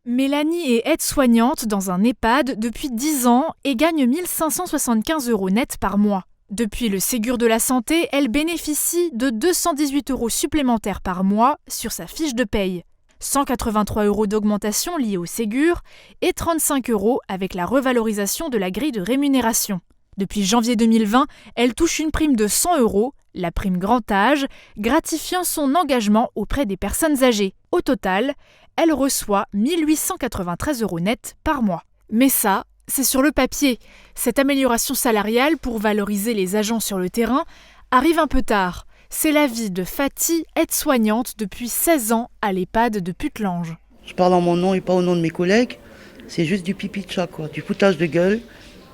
Mélanie est aide-soignante dans un EHPAD depuis 10 ans et gagne 1 575 € net par mois. Depuis le Ségur de la santé, elle bénéficie de 218 € supplémentaires par mois sur sa fiche de paye. 183 € d'augmentation liée au Ségur et 35 € avec la revalorisation de la grille de rémunération. Depuis janvier 2020, elle touche une prime de 100 €, la prime grand âge, gratifiant son engagement auprès des personnes âgées. Au total, elle reçoit 1 893 € net par mois. Mais ça, c'est sur le papier. Cette amélioration salariale pour valoriser les agents sur le terrain arrive un peu tard. C'est l'avis de Fatih, aide-soignante depuis 16 ans à l'EHPAD de Putelange. Je parle en mon nom et pas au nom de mes collègues. C'est juste du pipi de chat, du foutage de gueule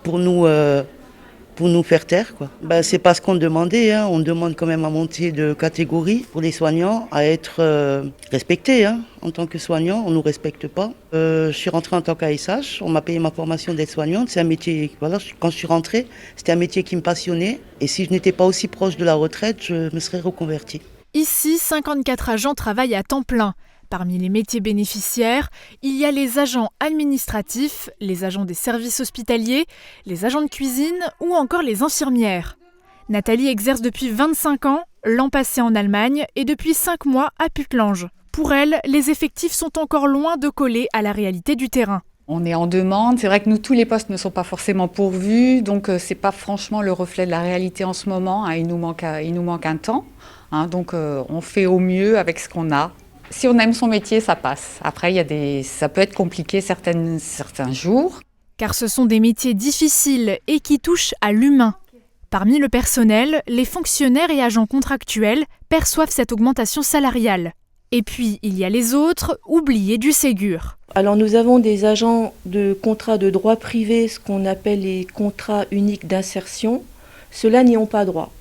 pour nous faire taire. C'est pas ce qu'on demandait. On demande quand même à monter de catégorie pour les soignants, à être respectés. En tant que soignant, on ne nous respecte pas. Je suis rentrée en tant qu'ASH, on m'a payé ma formation d'aide-soignante. C'est un métier, quand je suis rentrée, c'était un métier qui me passionnait. Et si je n'étais pas aussi proche de la retraite, je me serais reconvertie. Ici, 54 agents travaillent à temps plein. Parmi les métiers bénéficiaires, il y a les agents administratifs, les agents des services hospitaliers, les agents de cuisine ou encore les infirmières. Nathalie exerce depuis 25 ans, l'an passé en Allemagne et depuis 5 mois à Putelange. Pour elle, les effectifs sont encore loin de coller à la réalité du terrain. On est en demande. C'est vrai que nous, tous les postes ne sont pas forcément pourvus, donc c'est pas franchement le reflet de la réalité en ce moment. Il nous manque un temps, donc on fait au mieux avec ce qu'on a. Si on aime son métier, ça passe. Après, ça peut être compliqué certains jours. Car ce sont des métiers difficiles et qui touchent à l'humain. Parmi le personnel, les fonctionnaires et agents contractuels perçoivent cette augmentation salariale. Et puis, il y a les autres, oubliés du Ségur. Alors nous avons des agents de contrat de droit privé, ce qu'on appelle les contrats uniques d'insertion. Ceux-là n'y ont pas droit.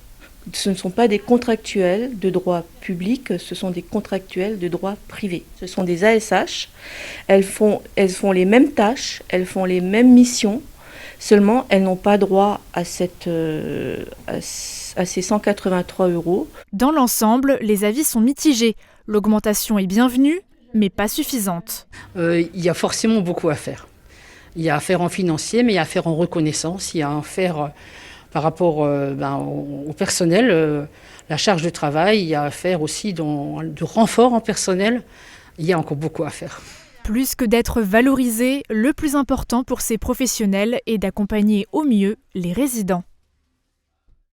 Ce ne sont pas des contractuels de droit public, ce sont des contractuels de droit privé. Ce sont des ASH, elles font les mêmes tâches, elles font les mêmes missions, seulement elles n'ont pas droit à ces 183 €. Dans l'ensemble, les avis sont mitigés. L'augmentation est bienvenue, mais pas suffisante. Il y a forcément beaucoup à faire. Il y a à faire en financier, mais il y a à faire en reconnaissance, il y a à faire par rapport au personnel, la charge de travail, il y a à faire aussi de renfort en personnel. Il y a encore beaucoup à faire. Plus que d'être valorisé, le plus important pour ces professionnels est d'accompagner au mieux les résidents.